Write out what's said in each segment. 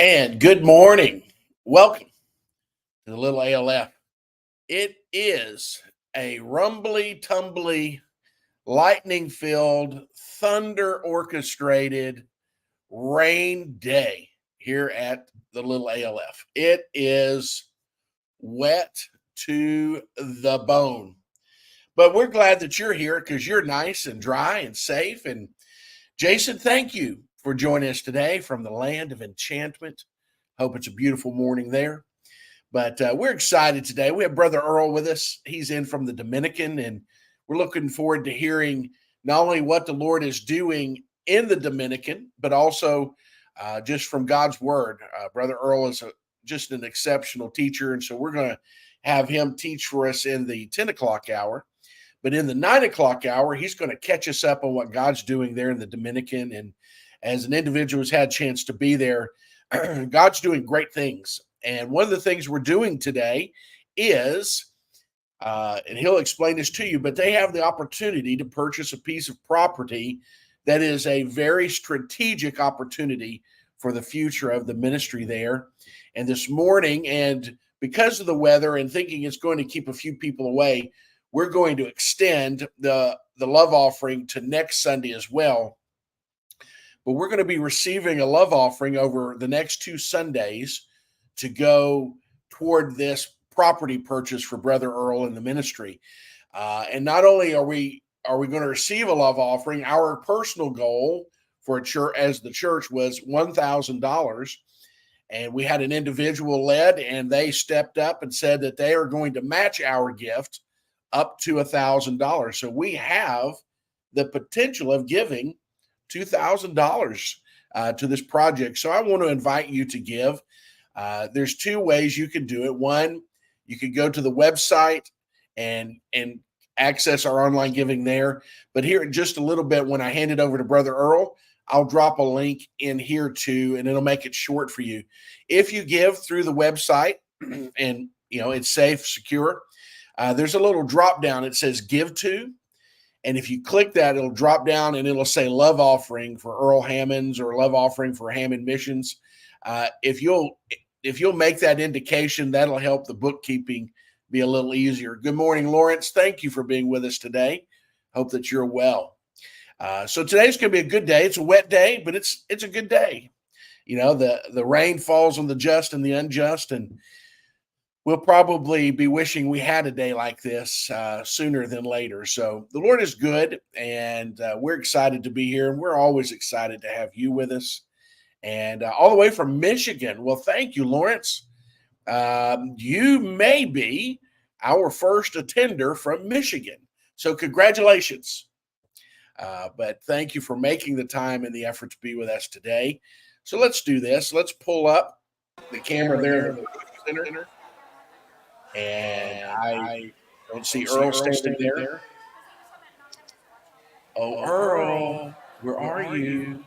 And good morning. Welcome to the Little ALF. It is a rumbly, tumbly, lightning filled, thunder orchestrated rain day here at the Little ALF. It is wet to the bone. But we're glad that you're here because you're nice and dry and safe. And Jason, thank you for joining us today from the land of enchantment. Hope it's a beautiful morning there. But we're excited today. We have Brother Earl with us. He's in from the Dominican, and we're looking forward to hearing not only what the Lord is doing in the Dominican, but also just from God's Word. Brother Earl is just an exceptional teacher, and so we're going to have him teach for us in the 10 o'clock hour. But in the 9 o'clock hour, he's going to catch us up on what God's doing there in the Dominican. And as an individual who's had a chance to be there, God's doing great things. And one of the things we're doing today is, and he'll explain this to you, but they have the opportunity to purchase a piece of property that is a very strategic opportunity for the future of the ministry there. And this morning, and because of the weather and thinking it's going to keep a few people away, we're going to extend the love offering to next Sunday as well. But we're going to be receiving a love offering over the next 2 Sundays to go toward this property purchase for Brother Earl in the ministry. And not only are we going to receive a love offering, our personal goal for a church as the church was $1,000. And we had an individual led, and they stepped up and said that they are going to match our gift up to $1,000. So we have the potential of giving $2,000 to this project. So I want to invite you to give. There's 2 ways you can do it. One, you could go to the website and access our online giving there. But here in just a little bit, when I hand it over to Brother Earl, I'll drop a link in here too, and it'll make it short for you. If you give through the website and it's safe, secure, there's a little drop down. It says give to. And if you click that, it'll drop down and it'll say love offering for Earl Hammons or love offering for Hammond Missions. If you'll make that indication, that'll help the bookkeeping be a little easier. Good morning, Lawrence. Thank you for being with us today. Hope that you're well. So today's going to be a good day. It's a wet day, but it's a good day. The rain falls on the just and the unjust, and we'll probably be wishing we had a day like this sooner than later. So the Lord is good, and we're excited to be here, and we're always excited to have you with us. And all the way from Michigan. Well, thank you, Lawrence. You may be our first attender from Michigan. So congratulations. But thank you for making the time and the effort to be with us today. So let's do this. Let's pull up the camera there in the center. And I don't see Earl standing there. Oh, Earl, where are you?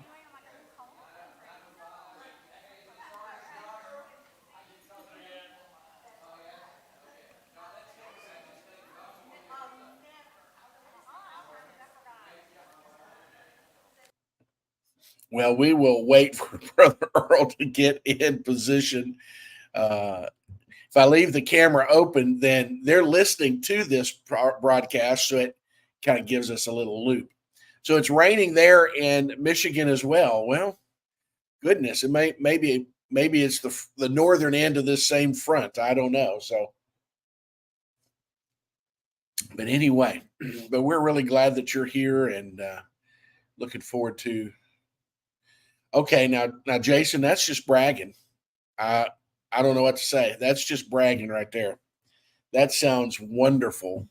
Well, we will wait for Brother Earl to get in position. If I leave the camera open, then they're listening to this broadcast, so it kind of gives us a little loop. So it's raining there in Michigan as well. Well, goodness, it maybe it's the northern end of this same front. I don't know. So, but anyway, but we're really glad that you're here and looking forward to. Okay, now, Jason, that's just bragging. I don't know what to say. That's just bragging right there. That sounds wonderful.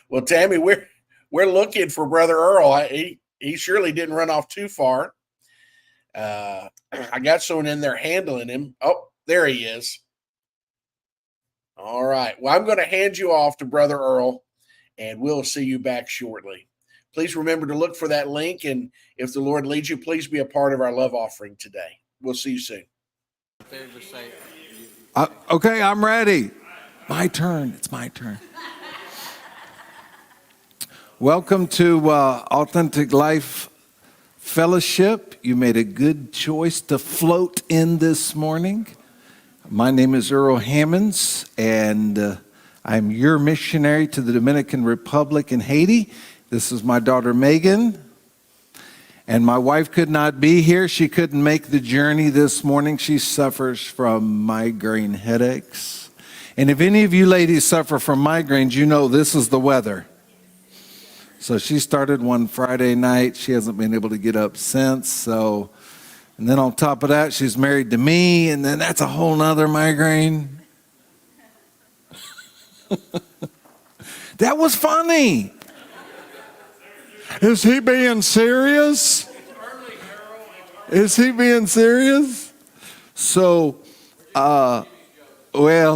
Well, Tammy, we're looking for Brother Earl. He surely didn't run off too far. I got someone in there handling him. Oh, there he is. All right. Well, I'm going to hand you off to Brother Earl, and we'll see you back shortly. Please remember to look for that link, and if the Lord leads you, please be a part of our love offering today. We'll see you soon. Okay, I'm ready. My turn. It's my turn. Welcome to Authentic Life fellowship. You made a good choice to float in this morning. My name is Earl Hammons, and I'm your missionary to the Dominican Republic and Haiti. This is my daughter Megan, and my wife could not be here. She couldn't make the journey this morning. She suffers from migraine headaches. And if any of you ladies suffer from migraines, you know this is the weather. So she started one Friday night. She hasn't been able to get up since. And then on top of that, she's married to me, and then that's a whole nother migraine. That was funny. Is he being serious? Is he being serious? So, I'm going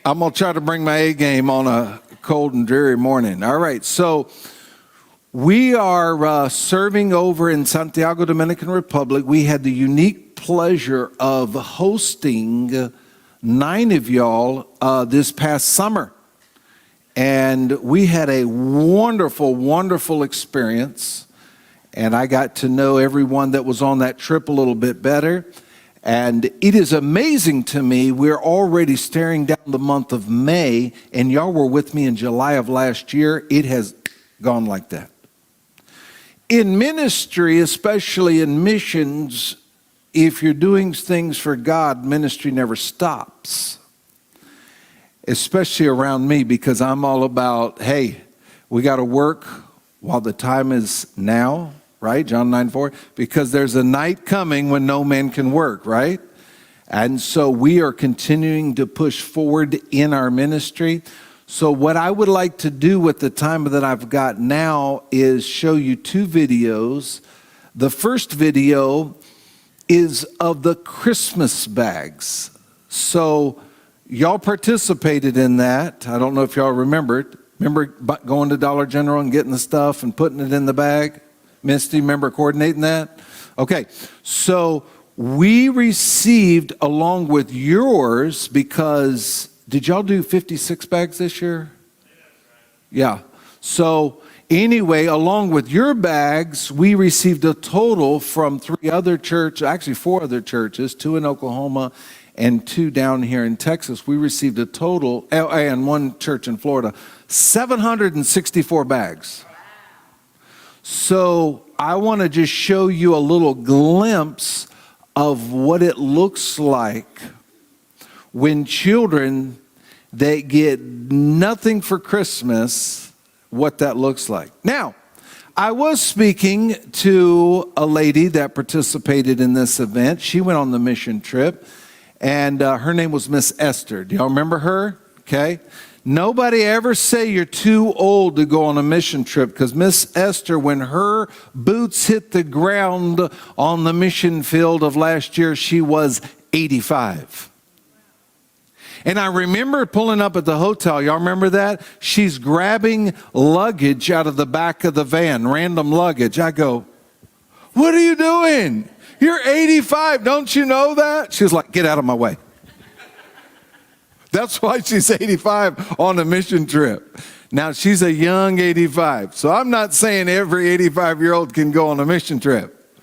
to try to bring my A game on a cold and dreary morning. All right, so we are serving over in Santiago, Dominican Republic. We had the unique pleasure of hosting 9 of y'all this past summer. And we had a wonderful, wonderful experience. And I got to know everyone that was on that trip a little bit better. And it is amazing to me, we're already staring down the month of May, and y'all were with me in July of last year. It has gone like that. In ministry, especially in missions, if you're doing things for God, ministry never stops. Especially around me, because I'm all about, hey, we got to work while the time is now. Right, John 9:4, because there's a night coming when no man can work, right? And so we are continuing to push forward in our ministry. So what I would like to do with the time that I've got now is show you 2 videos. The first video is of the Christmas bags. So y'all participated in that. I don't know if y'all remembered. Remember going to Dollar General and getting the stuff and putting it in the bag? Misty, remember coordinating that? Okay, so we received along with yours, because did y'all do 56 bags this year? Yeah. So anyway, along with your bags, we received a total from 3 other churches, actually 4 other churches, 2 in Oklahoma and 2 down here in Texas. We received a total, and 1 church in Florida, 764 bags. So I want to just show you a little glimpse of what it looks like when children, they get nothing for Christmas, what that looks like. Now, I was speaking to a lady that participated in this event. She went on the mission trip, and her name was Miss Esther. Do y'all remember her? Okay. Nobody ever say you're too old to go on a mission trip, because Miss Esther, when her boots hit the ground on the mission field of last year, she was 85. And I remember pulling up at the hotel. Y'all remember that? She's grabbing luggage out of the back of the van, random luggage. I go, what are you doing? You're 85. Don't you know that? She's like, get out of my way. That's why she's 85 on a mission trip. Now, she's a young 85. So I'm not saying every 85-year-old can go on a mission trip.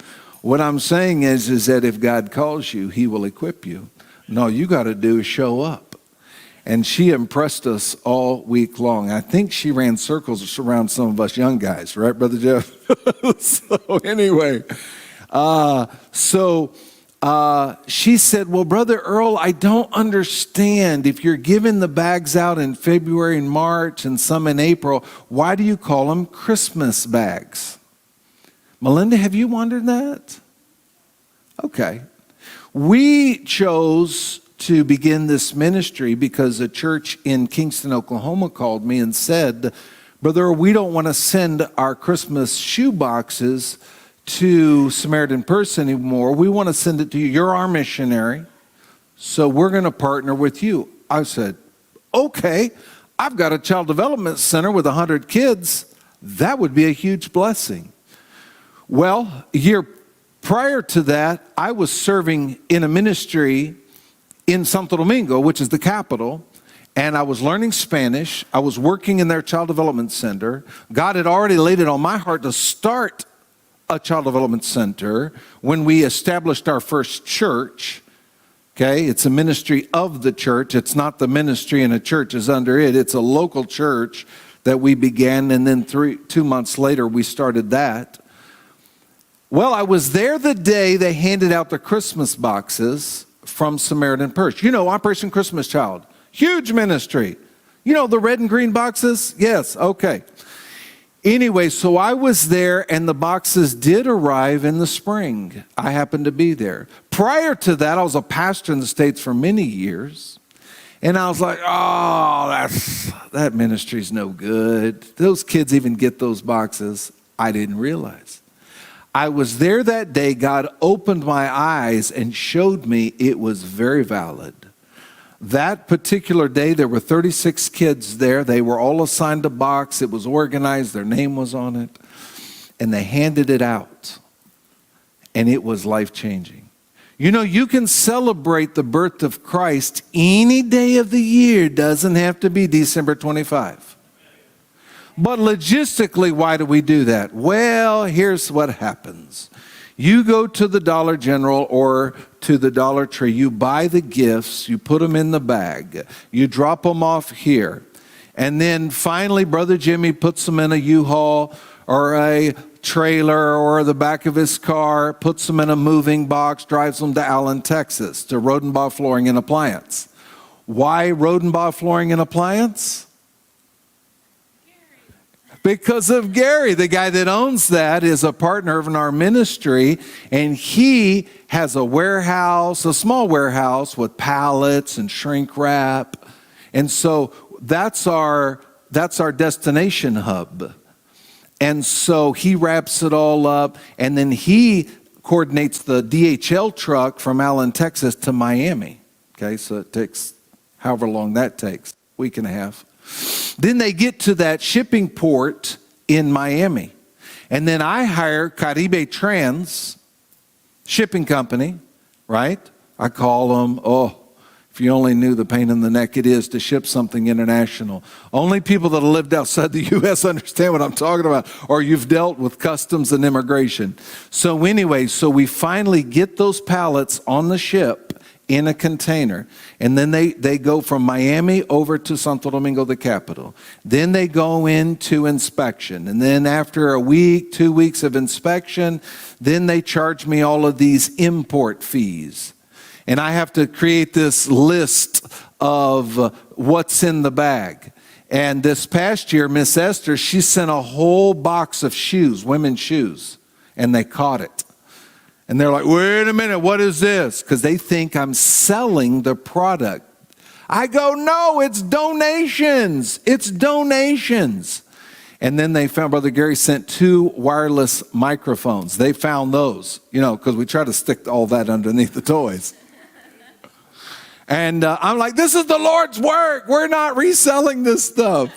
What I'm saying is that if God calls you, he will equip you. And all you got to do is show up. And she impressed us all week long. I think she ran circles around some of us young guys, right, Brother Jeff? So anyway, she said, well, Brother Earl, I don't understand. If you're giving the bags out in February and March and some in April, why do you call them Christmas bags? Melinda, have you wondered that? Okay. We chose to begin this ministry because a church in Kingston, Oklahoma called me and said, Brother Earl, we don't want to send our Christmas shoe boxes to Samaritan Purse anymore. We want to send it to you. You're our missionary, so we're going to partner with you. I said, okay, I've got a child development center with 100 kids. That would be a huge blessing. Well, a year prior to that, I was serving in a ministry in Santo Domingo, which is the capital, and I was learning Spanish. I was working in their child development center. God had already laid it on my heart to start a child development center. When we established our first church, okay, it's a ministry of the church. It's not the ministry and a church is under it. It's a local church that we began, and then 2 months later we started that. Well, I was there the day they handed out the Christmas boxes from Samaritan Purse. You know, Operation Christmas Child, huge ministry. You know, the red and green boxes? Yes, okay. Anyway, so I was there, and the boxes did arrive in the spring. I happened to be there. Prior to that, I was a pastor in the States for many years. And I was like, oh, that ministry's no good. Those kids even get those boxes. I didn't realize. I was there that day. God opened my eyes and showed me it was very valid. That particular day, there were 36 kids there. They were all assigned a box. It was organized. Their name was on it. And they handed it out. And it was life-changing. You know, you can celebrate the birth of Christ any day of the year. Doesn't have to be December 25. But logistically, why do we do that? Well, here's what happens. You go to the Dollar General or to the Dollar Tree. You buy the gifts. You put them in the bag. You drop them off here. And then finally, Brother Jimmy puts them in a U-Haul or a trailer or the back of his car, puts them in a moving box, drives them to Allen, Texas, to Rodenbaugh Flooring and Appliance. Why Rodenbaugh Flooring and Appliance? Because of Gary. The guy that owns that is a partner in our ministry, and he has a warehouse, a small warehouse with pallets and shrink wrap. And so that's our destination hub. And so he wraps it all up, and then he coordinates the DHL truck from Allen, Texas to Miami. Okay, so it takes however long that takes, week and a half. Then they get to that shipping port in Miami. And then I hire Caribe Trans shipping company, right? I call them, if you only knew the pain in the neck it is to ship something international. Only people that have lived outside the U.S. understand what I'm talking about, or you've dealt with customs and immigration. So anyway, so we finally get those pallets on the ship in a container. And then they go from Miami over to Santo Domingo, the capital. Then they go into inspection. And then after a week, 2 weeks of inspection, then they charge me all of these import fees. And I have to create this list of what's in the bag. And this past year, Miss Esther, she sent a whole box of shoes, women's shoes, and they caught it. And they're like, wait a minute, what is this? Because they think I'm selling the product. I go, no, it's donations. It's donations. And then they found, Brother Gary sent 2 wireless microphones. They found those, because we try to stick all that underneath the toys. And I'm like, this is the Lord's work. We're not reselling this stuff.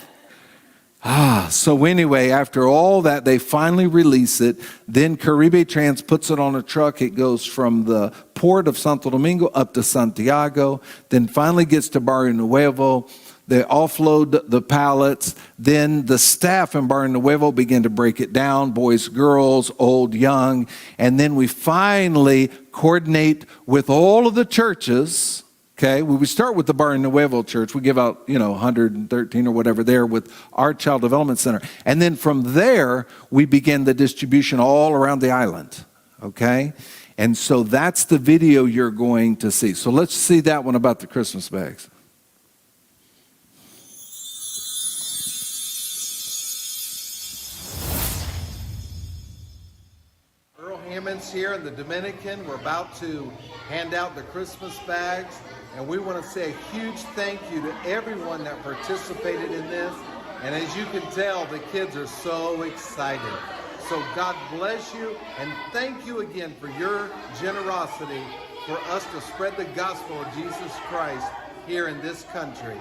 So anyway, after all that, they finally release it. Then Caribe Trans puts it on a truck. It goes from the port of Santo Domingo up to Santiago. Then finally gets to Barrio Nuevo. They offload the pallets. Then the staff in Barrio Nuevo begin to break it down, boys, girls, old, young. And then we finally coordinate with all of the churches. Okay, we start with the Barrio Nuevo Church. We give out, 113 or whatever there with our Child Development Center. And then from there, we begin the distribution all around the island. Okay? And so that's the video you're going to see. So let's see that one about the Christmas bags. Earl Hammons here in the Dominican. We're about to hand out the Christmas bags. And we want to say a huge thank you to everyone that participated in this. And as you can tell, the kids are so excited. So God bless you, and thank you again for your generosity for us to spread the gospel of Jesus Christ here in this country.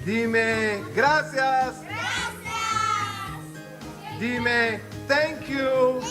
Dime gracias. Dime thank you.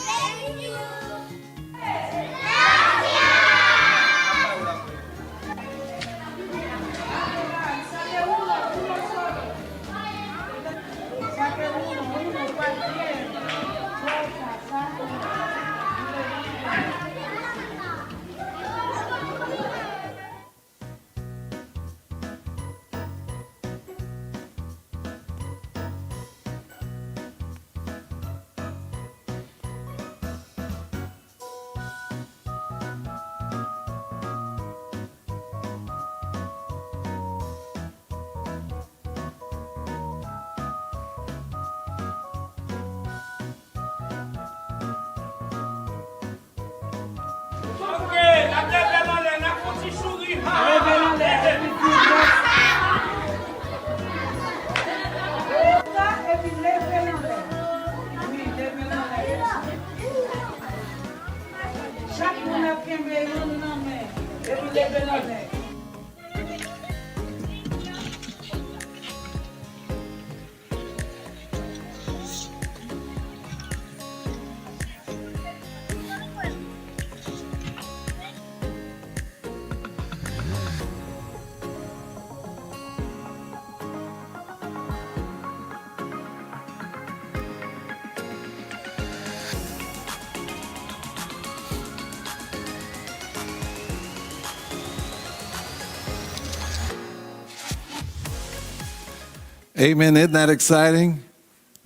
Amen. Isn't that exciting?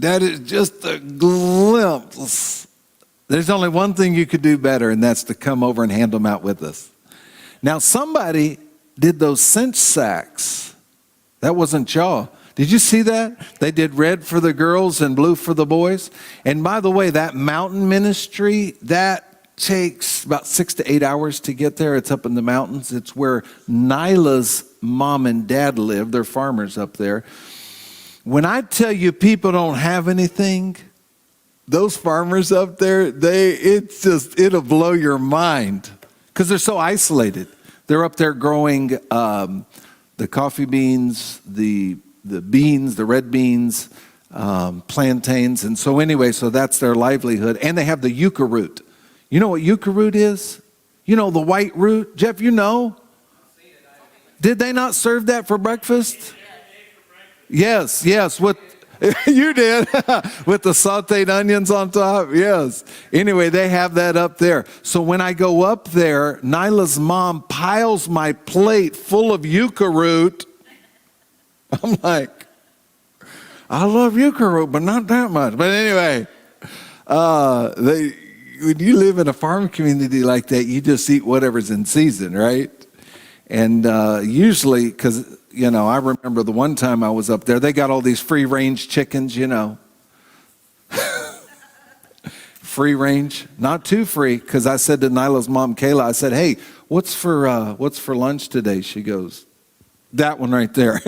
That is just a glimpse. There's only one thing you could do better, and that's to come over and hand them out with us. Now, somebody did those cinch sacks. That wasn't y'all. Did you see that? They did red for the girls and blue for the boys. And by the way, that mountain ministry, that takes about 6 to 8 hours to get there. It's up in the mountains. It's where Nyla's mom and dad live. They're farmers up there. When I tell you people don't have anything, those farmers up there, it'll blow your mind because they're so isolated. They're up there growing the coffee beans, the beans, the red beans, plantains. And so anyway, so that's their livelihood. And they have the yucca root. You know what yucca root is? You know the white root? Jeff, you know? Did they not serve that for breakfast? Yes, what you did with the sauteed onions on top. Yes. Anyway, they have that up there. So when I go up there, Nyla's mom piles my plate full of yucca root. I'm like, I love yucca root, but not that much. But anyway, when you live in a farm community like that, you just eat whatever's in season, right? And usually, because I remember the one time I was up there, they got all these free-range chickens, Free range, not too free, because I said to Nyla's mom, Kayla, I said, hey, what's for lunch today? She goes, that one right there.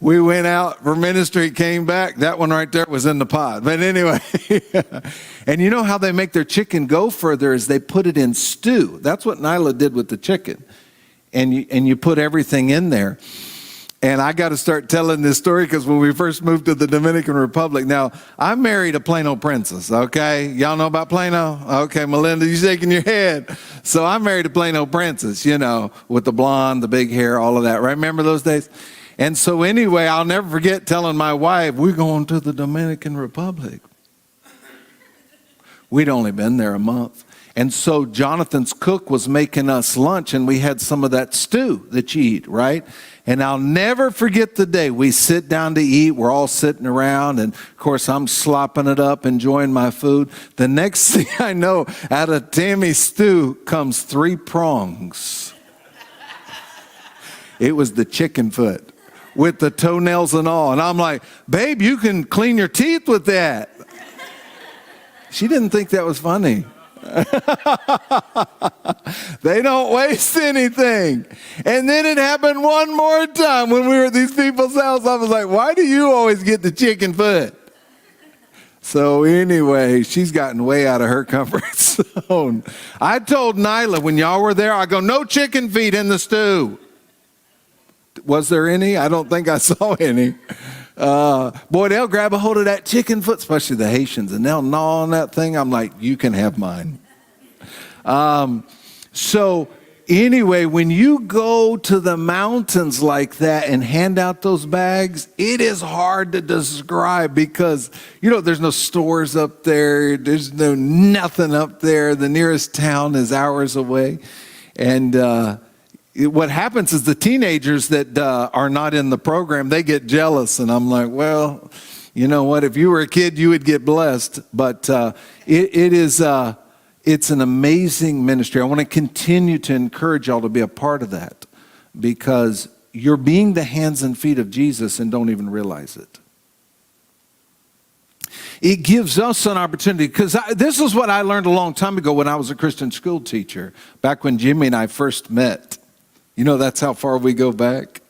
we went out for ministry, came back, that one right there was in the pot. But anyway, and you know how they make their chicken go further is they put it in stew. That's what Nyla did with the chicken. And you put everything in there. And I got to start telling this story because when we first moved to the Dominican Republic, now I married a Plano princess, okay? Y'all know about Plano? Okay, Melinda, you shaking your head. So I married a Plano princess, with the blonde, the big hair, all of that, right? Remember those days? And so anyway, I'll never forget telling my wife, we're going to the Dominican Republic. We'd only been there a month. And so Jonathan's cook was making us lunch, and we had some of that stew that you eat, right? And I'll never forget the day we sit down to eat. We're all sitting around, and of course I'm slopping it up, enjoying my food. The next thing I know, out of Tammy's stew comes 3 prongs. It was the chicken foot with the toenails and all. And I'm like, babe, you can clean your teeth with that. She didn't think that was funny. They don't waste anything. And then it happened one more time when we were at these people's house. I was like, why do you always get the chicken foot? So anyway, she's gotten way out of her comfort zone. I told Nyla when y'all were there, I go, no chicken feet in the stew. Was there any? I don't think I saw any. Boy, they'll grab a hold of that chicken foot, especially the Haitians, and they'll gnaw on that thing. I'm like, you can have mine. So anyway, when you go to the mountains like that and hand out those bags, it is hard to describe because, there's no stores up there. There's nothing up there. The nearest town is hours away. And what happens is the teenagers that are not in the program, they get jealous. And I'm like, well, you know what? If you were a kid, you would get blessed. But it's an amazing ministry. I want to continue to encourage y'all to be a part of that because you're being the hands and feet of Jesus and don't even realize it. It gives us an opportunity because this is what I learned a long time ago when I was a Christian school teacher, back when Jimmy and I first met. That's how far we go back.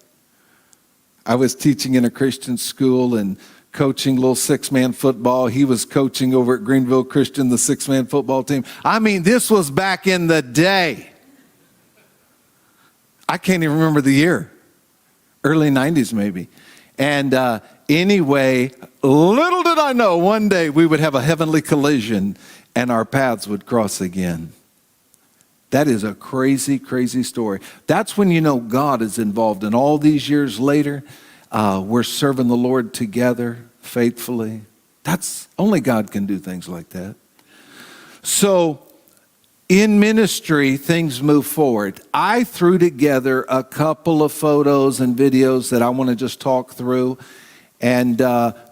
I was teaching in a Christian school and coaching little six-man football. He was coaching over at Greenville Christian, the six-man football team. I mean, this was back in the day. I can't even remember the year. Early 90s maybe. And anyway, little did I know one day we would have a heavenly collision and our paths would cross again. That is a crazy, crazy story. That's when you know God is involved. And all these years later, we're serving the Lord together faithfully. That's only God can do things like that. So in ministry, things move forward. I threw together a couple of photos and videos that I want to just talk through. And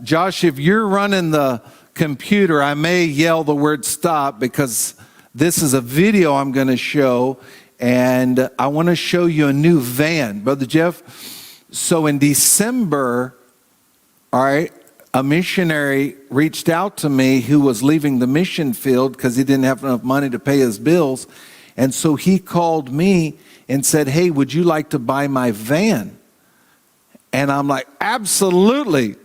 Josh, if you're running the computer, I may yell the word stop because this is a video I'm going to show. And I want to show you a new van. Brother Jeff, so in December, all right, a missionary reached out to me who was leaving the mission field because he didn't have enough money to pay his bills. And so he called me and said, hey, would you like to buy my van? And I'm like, absolutely.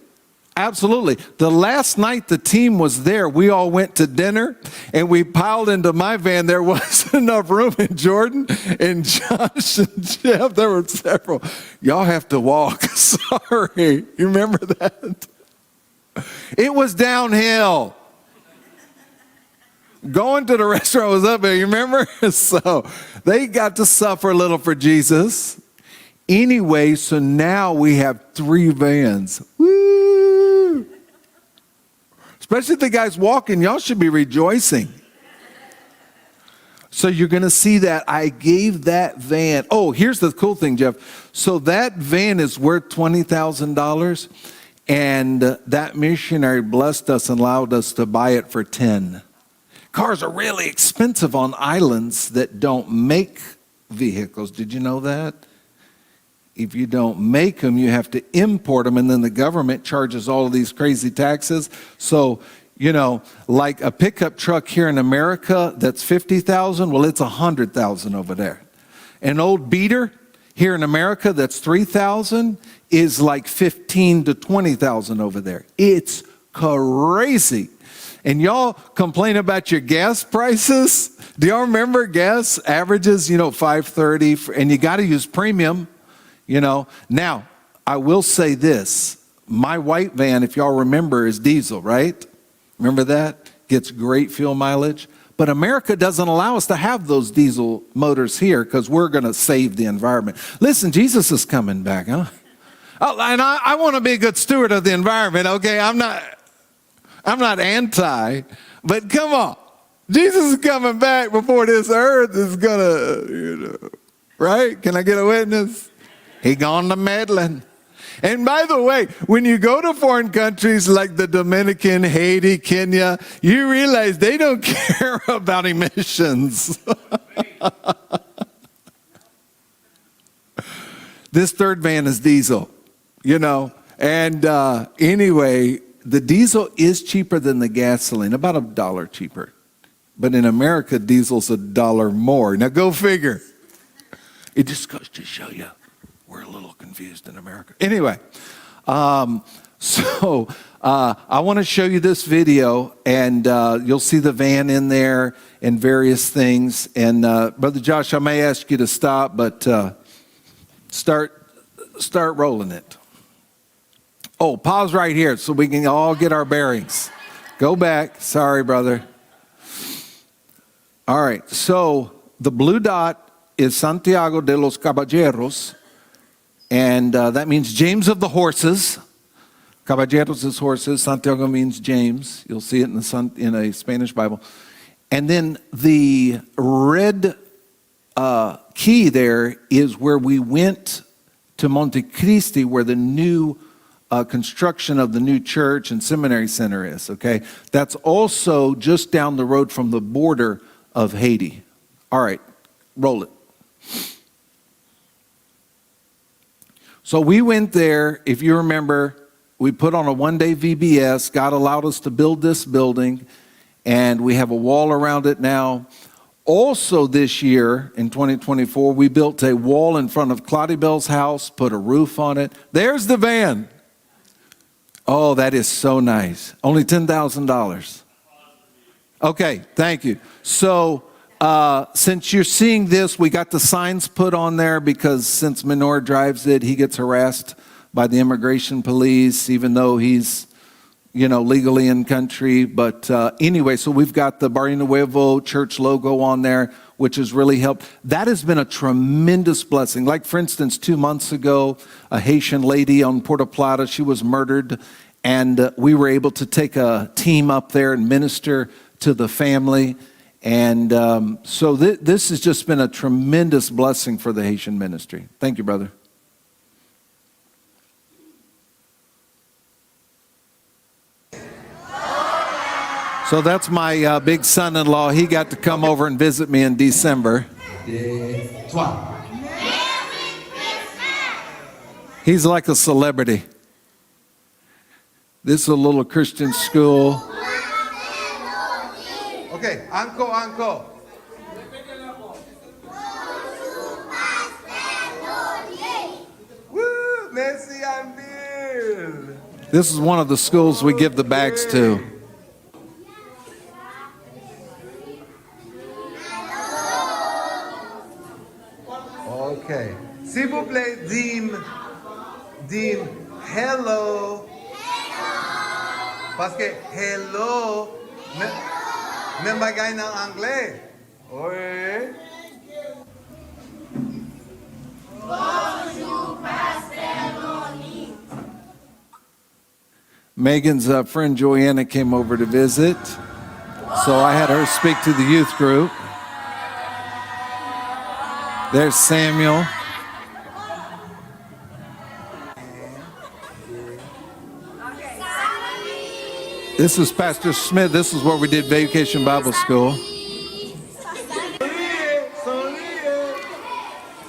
Absolutely. The last night the team was there, we all went to dinner and we piled into my van. There wasn't enough room in Jordan and Josh and Jeff. There were several. Y'all have to walk. Sorry. You remember that? It was downhill. Going to the restaurant was up there. You remember? So they got to suffer a little for Jesus. Anyway, so now we have 3 vans. Woo! Especially the guys walking, y'all should be rejoicing. So you're going to see that I gave that van. Oh, here's the cool thing, Jeff. So that van is worth $20,000, and that missionary blessed us and allowed us to buy it for 10. Cars are really expensive on islands that don't make vehicles. Did you know that? If you don't make them, you have to import them, and then the government charges all of these crazy taxes. So, like a pickup truck here in America that's $50,000, well, it's $100,000 over there. An old beater here in America that's $3,000 is like $15,000 to $20,000 over there. It's crazy. And y'all complain about your gas prices. Do y'all remember gas averages, $5.30, and you got to use premium. Now, I will say this. My white van, if y'all remember, is diesel, right? Remember that? Gets great fuel mileage. But America doesn't allow us to have those diesel motors here because we're going to save the environment. Listen, Jesus is coming back, huh? Oh, and I want to be a good steward of the environment, okay? I'm not anti, but come on. Jesus is coming back before this earth is going to, right? Can I get a witness? He gone to meddling. And by the way, when you go to foreign countries like the Dominican, Haiti, Kenya, you realize they don't care about emissions. This third van is diesel, And anyway, the diesel is cheaper than the gasoline, about $1 cheaper. But in America, diesel's $1 more. Now go figure. It just goes to show you. We're a little confused in America. Anyway, I want to show you this video, and you'll see the van in there and various things. And Brother Josh, I may ask you to stop, but start start rolling it. Oh, pause right here so we can all get our bearings. Go back. Sorry, brother. All right, so the blue dot is Santiago de los Caballeros, and that means James of the horses. Caballeros is horses. Santiago means James. You'll see it in a Spanish Bible. And then the red key there is where we went to Monte Cristi, where the new construction of the new church and seminary center is, okay? That's also just down the road from the border of Haiti. All right, roll it. So we went there, if you remember, we put on a one-day VBS. God allowed us to build this building, and we have a wall around it now. Also this year, in 2024, we built a wall in front of Claudia Bell's house, put a roof on it. There's the van. Oh, that is so nice. Only $10,000. Okay, thank you. So since you're seeing this, we got the signs put on there because since Minor drives it, he gets harassed by the immigration police, even though he's, legally in country. But anyway, so we've got the Barrio Nuevo church logo on there, which has really helped. That has been a tremendous blessing. Like, for instance, 2 months ago, a Haitian lady on Puerto Plata, she was murdered, and we were able to take a team up there and minister to the family. And so this has just been a tremendous blessing for the Haitian ministry. Thank you, brother. So that's my big son-in-law. He got to come over and visit me in December. He's like a celebrity. This is a little Christian school. Okay, Anko. Woo, merci Anvil. This is one of the schools we give the bags to. Okay. S'il vous plaît, dim, hello. Parce que hello, même bagay ng anglais. Oui. Bonjour, Pastor Monique. Megan's friend Joanna came over to visit, so I had her speak to the youth group. There's Samuel. This is Pastor Smith. This is where we did Vacation Bible School.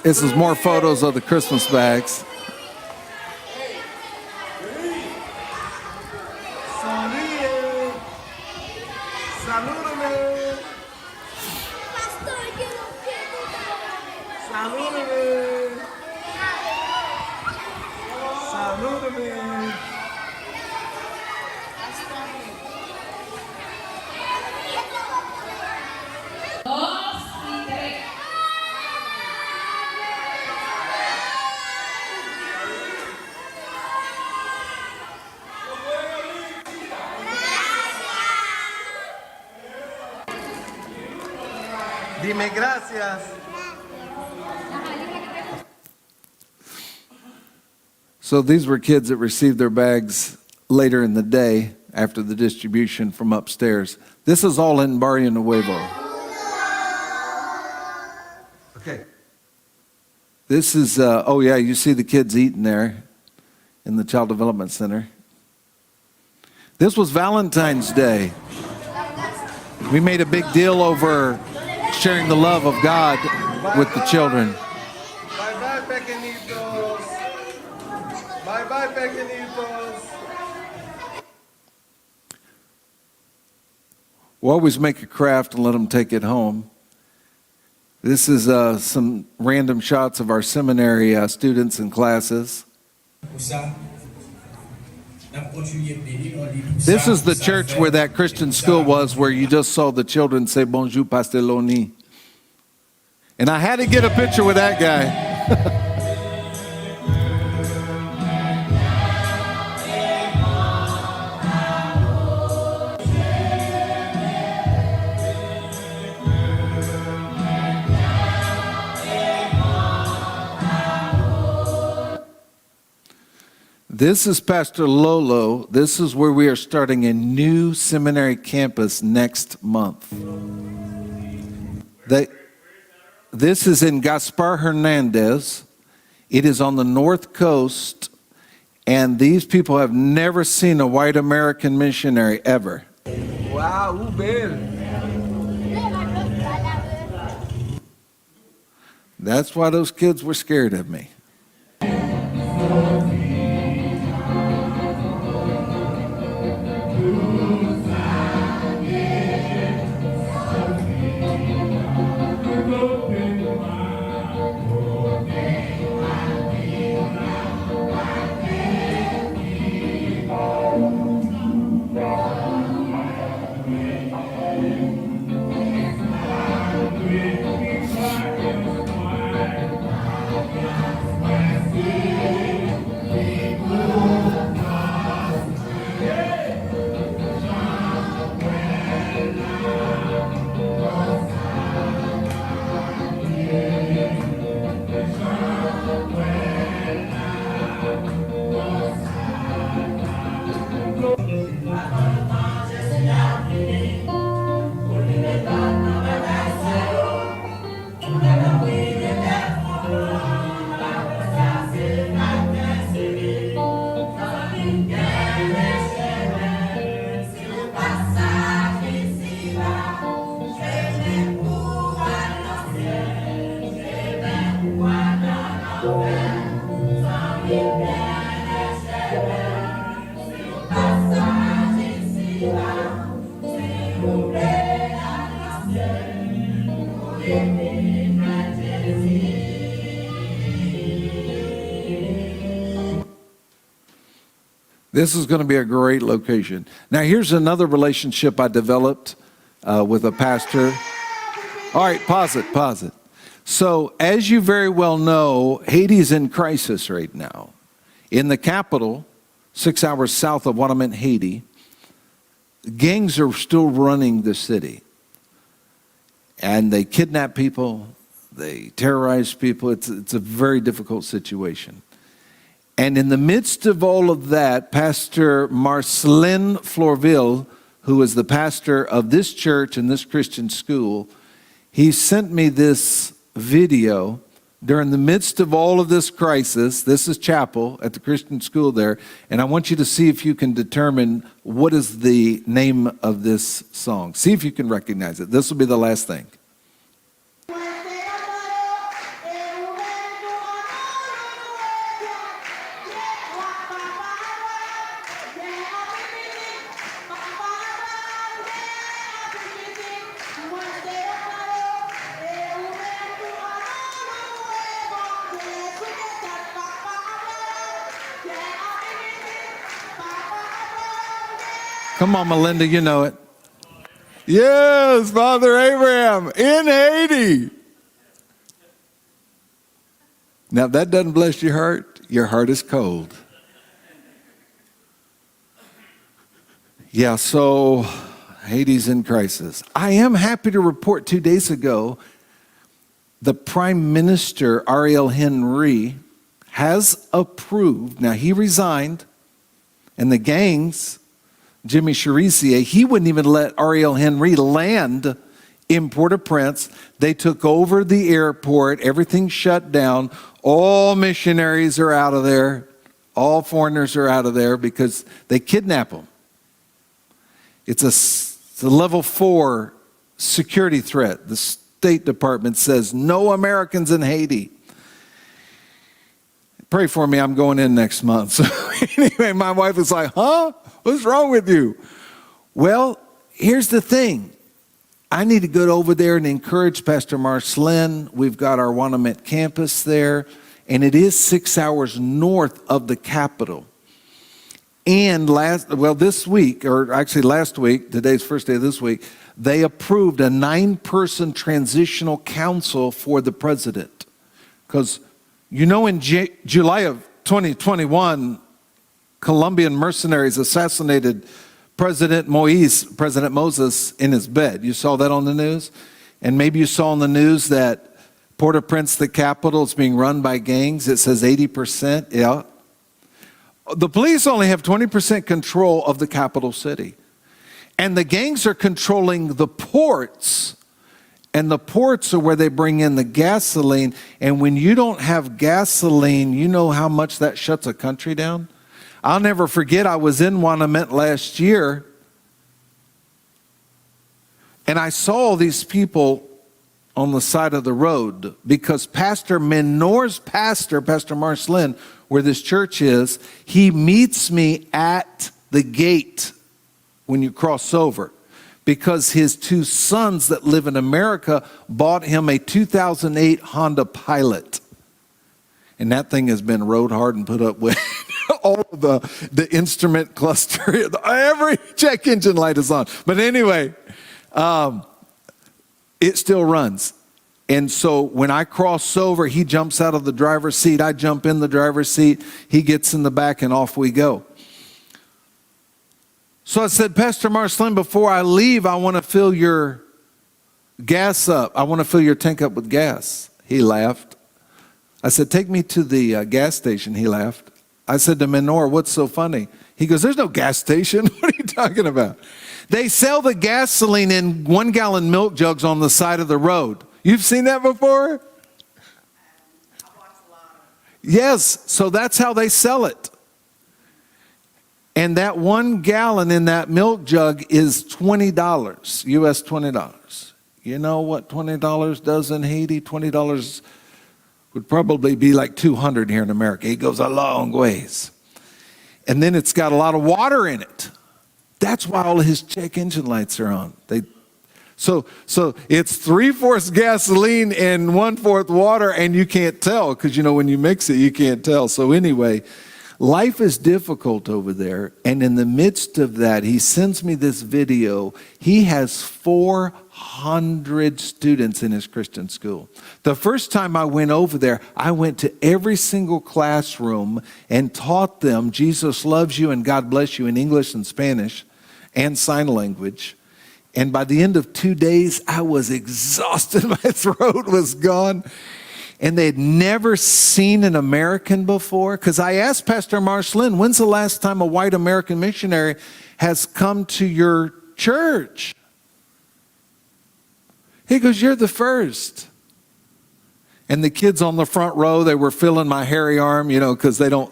This is more photos of the Christmas bags. Dime gracias. So these were kids that received their bags later in the day after the distribution from upstairs. This is all in Barrio Nuevo. Okay. This is, you see the kids eating there in the Child Development Center. This was Valentine's Day. We made a big deal over sharing the love of God with the children. Bye-bye, pequeñitos. Bye-bye, pequeñitos. We'll always make a craft and let them take it home. This is some random shots of our seminary students and classes. This is the church where that Christian school was, where you just saw the children say Bonjour Pasteloni. And I had to get a picture with that guy. This is Pastor Lolo. This is where we are starting a new seminary campus next month. This is in Gaspar Hernandez. It is on the North Coast, and these people have never seen a white American missionary ever. Wow, That's why those kids were scared of me. This is going to be a great location. Now, here's another relationship I developed with a pastor. All right, pause it. So, as you very well know, Haiti's in crisis right now. In the capital, 6 hours south of Wanamint, Haiti, gangs are still running the city. And they kidnap people, they terrorize people. It's a very difficult situation. And in the midst of all of that, Pastor Marcelin Florville, who is the pastor of this church and this Christian school, he sent me this video during the midst of all of this crisis. This is chapel at the Christian school there. And I want you to see if you can determine what is the name of this song. See if you can recognize it. This will be the last thing. Come on, Melinda, you know it. Yes, Father Abraham in Haiti. Now, if that doesn't bless your heart is cold. Yeah, so Haiti's in crisis. I am happy to report 2 days ago, the Prime Minister, Ariel Henry, has approved. Now, he resigned, and the gangs, Jimmy Cherizier, he wouldn't even let Ariel Henry land in Port-au-Prince. They took over the airport. Everything shut down. All missionaries are out of there. All foreigners are out of there because they kidnap them. It's a level 4 security threat. The State Department says no Americans in Haiti. Pray for me, I'm going in next month. So anyway, my wife was like, huh? What's wrong with you? Well, here's the thing. I need to go over there and encourage Pastor Marcelin. We've got our Wanamint campus there, and it is 6 hours north of the capital. And this week, or actually last week, today's first day of this week, they approved a 9-person transitional council for the president. Because, you know, in July of 2021, Colombian mercenaries assassinated President Moses in his bed. You saw that on the news? And maybe you saw on the news that Port-au-Prince, the capital, is being run by gangs. It says 80%. Yeah. The police only have 20% control of the capital city. And the gangs are controlling the ports. And the ports are where they bring in the gasoline. And when you don't have gasoline, you know how much that shuts a country down? I'll never forget, I was in Wanament last year. And I saw these people on the side of the road because Pastor Menor's pastor, Pastor Marcelin, where this church is, he meets me at the gate when you cross over because his two sons that live in America bought him a 2008 Honda Pilot. And that thing has been rode hard and put up with all of the instrument cluster. Every check engine light is on. But anyway, it still runs. And so when I cross over, he jumps out of the driver's seat. I jump in the driver's seat. He gets in the back and off we go. So I said, Pastor Marcelin, before I leave, I want to fill your gas up. I want to fill your tank up with gas. He laughed. I said, take me to the gas station. He laughed. I said to Menor, what's so funny? He goes, there's no gas station. What are you talking about? They sell the gasoline in 1-gallon milk jugs on the side of the road. You've seen that before? Yes, so that's how they sell it. And that 1 gallon in that milk jug is $20, US $20. You know what $20 does in Haiti? $20 would probably be like $200 here in America. It goes a long ways. And then it's got a lot of water in it. That's why all of his check engine lights are on. So it's 3/4 gasoline and 1/4 water, and you can't tell because, you know, when you mix it, you can't tell. So anyway, life is difficult over there. And in the midst of that, he sends me this video. He has 400 students in his Christian school. The first time I went over there, I went to every single classroom and taught them Jesus loves you and God bless you in English and Spanish and sign language. And by the end of 2 days, I was exhausted. My throat was gone. And they had never seen an American before. Because I asked Pastor Marcelin, when's the last time a white American missionary has come to your church? He goes, you're the first. And the kids on the front row, they were feeling my hairy arm, you know, because they don't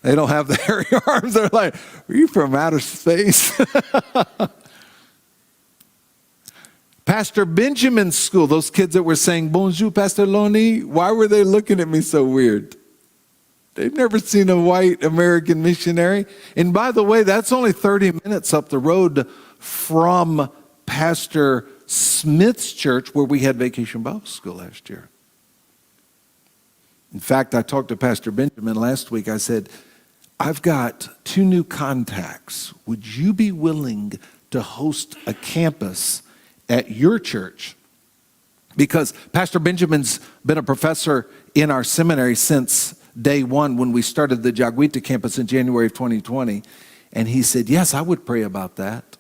have the hairy arms. They're like, are you from outer space? Pastor Benjamin's school, those kids that were saying, bonjour, Pastor Lonnie, why were they looking at me so weird? They've never seen a white American missionary. And by the way, that's only 30 minutes up the road from Pastor Smith's church where we had Vacation Bible School last year. In fact, I talked to Pastor Benjamin last week. I said, I've got 2 new contacts. Would you be willing to host a campus at your church? Because Pastor Benjamin's been a professor in our seminary since day one when we started the Jaguita campus in January of 2020. And he said, yes, I would pray about that.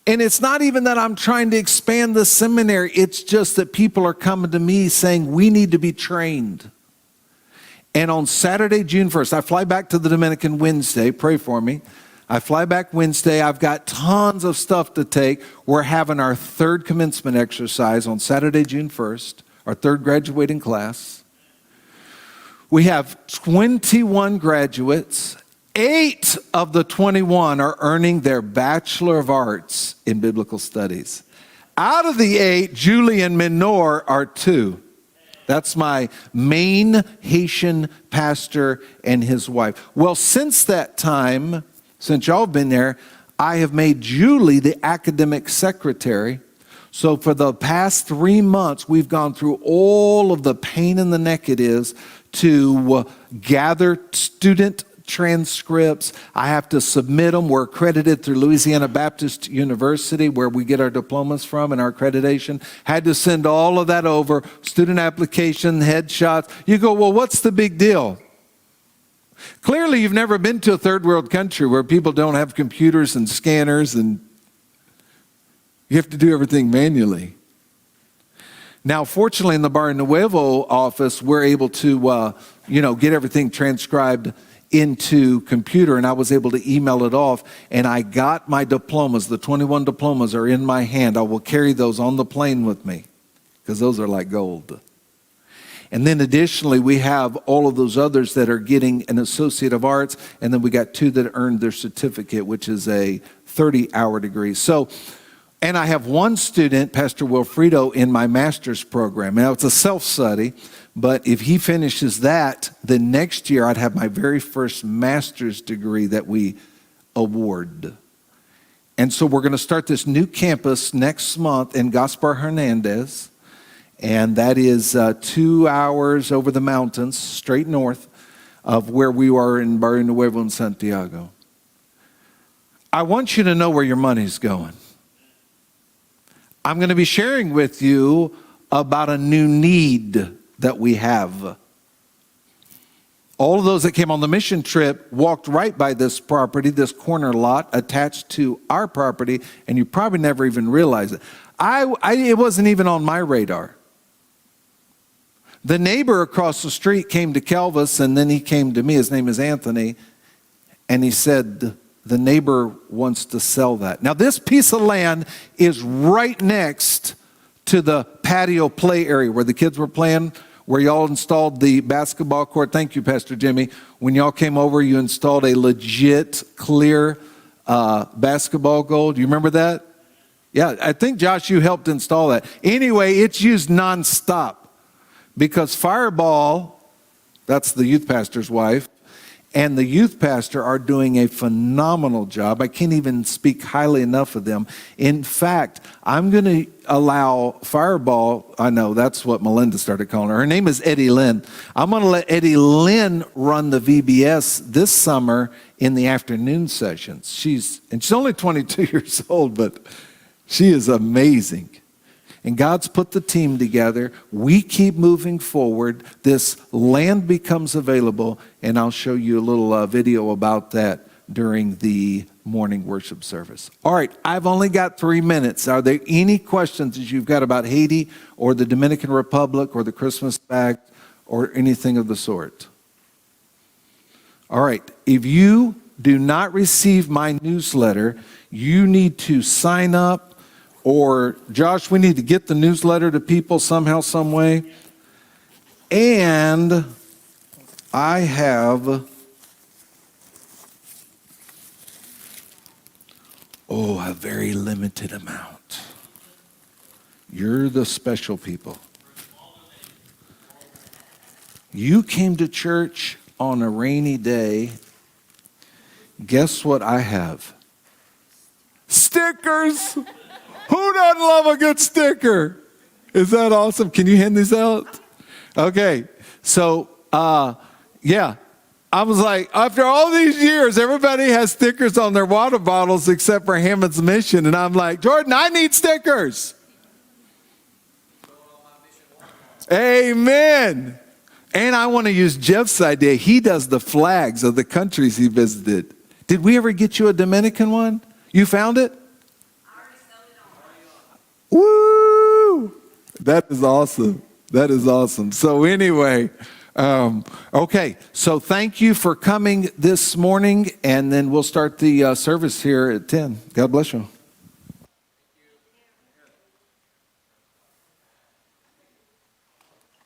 And it's not even that I'm trying to expand the seminary. It's just that people are coming to me saying, we need to be trained. And on Saturday, June 1st, I fly back to the Dominican Wednesday. Pray for me. I fly back Wednesday. I've got tons of stuff to take. We're having our 3rd commencement exercise on Saturday, June 1st, our 3rd graduating class. We have 21 graduates. 8 of the 21 are earning their Bachelor of Arts in Biblical Studies. Out of the 8, Julie and Menor are 2. That's my main Haitian pastor and his wife. Well, since that time, since y'all have been there, I have made Julie the academic secretary. So for the past 3 months, we've gone through all of the pain in the neck it is to gather student transcripts. I have to submit them. We're accredited through Louisiana Baptist University, where we get our diplomas from and our accreditation. Had to send all of that over, student application, headshots. You go, well, what's the big deal? Clearly, you've never been to a third world country where people don't have computers and scanners and you have to do everything manually. Now, fortunately, in the Barrio Nuevo office, we're able to, get everything transcribed into computer, and I was able to email it off, and I got my diplomas. The 21 diplomas are in my hand. I will carry those on the plane with me because those are like gold. And then additionally, we have all of those others that are getting an Associate of Arts, and then we got 2 that earned their certificate, which is a 30-hour degree. So, and I have 1 student, Pastor Wilfredo, in my master's program. Now, it's a self-study, but if he finishes that, then next year I'd have my very first master's degree that we award. And so we're going to start this new campus next month in Gaspar Hernandez. And that is 2 hours over the mountains, straight north of where we are in Barrio Nuevo in Santiago. I want you to know where your money's going. I'm going to be sharing with you about a new need that we have. All of those that came on the mission trip walked right by this property, this corner lot attached to our property, and you probably never even realized it. It wasn't even on my radar. The neighbor across the street came to Kelvis, and then he came to me. His name is Anthony, and he said, the neighbor wants to sell that. Now, this piece of land is right next to the patio play area where the kids were playing, where y'all installed the basketball court. Thank you, Pastor Jimmy. When y'all came over, you installed a legit, clear basketball goal. Do you remember that? Yeah, I think, Josh, you helped install that. Anyway, it's used nonstop. Because Fireball, that's the youth pastor's wife, and the youth pastor are doing a phenomenal job. I can't even speak highly enough of them. In fact, I'm going to allow Fireball, I know that's what Melinda started calling her. Her name is Eddie Lynn. I'm going to let Eddie Lynn run the VBS this summer in the afternoon sessions. She's only 22 years old, but she is amazing. And God's put the team together. We keep moving forward. This land becomes available, and I'll show you a little video about that during the morning worship service. All right, I've only got 3 minutes. Are there any questions that you've got about Haiti or the Dominican Republic or the Christmas bag or anything of the sort? All right, if you do not receive my newsletter, you need to sign up. Or, Josh, we need to get the newsletter to people somehow, some way. And I have, a very limited amount. You're the special people. You came to church on a rainy day. Guess what I have? Stickers! Who doesn't love a good sticker? Is that awesome? Can you hand these out? Okay. So, yeah. I was like, after all these years, everybody has stickers on their water bottles except for Hammons Mission. And I'm like, Jordan, I need stickers. Amen. And I want to use Jeff's idea. He does the flags of the countries he visited. Did we ever get you a Dominican one? You found it? Woo! That is awesome. That is awesome. So anyway, okay. So thank you for coming this morning, and then we'll start the service here at 10. God bless you.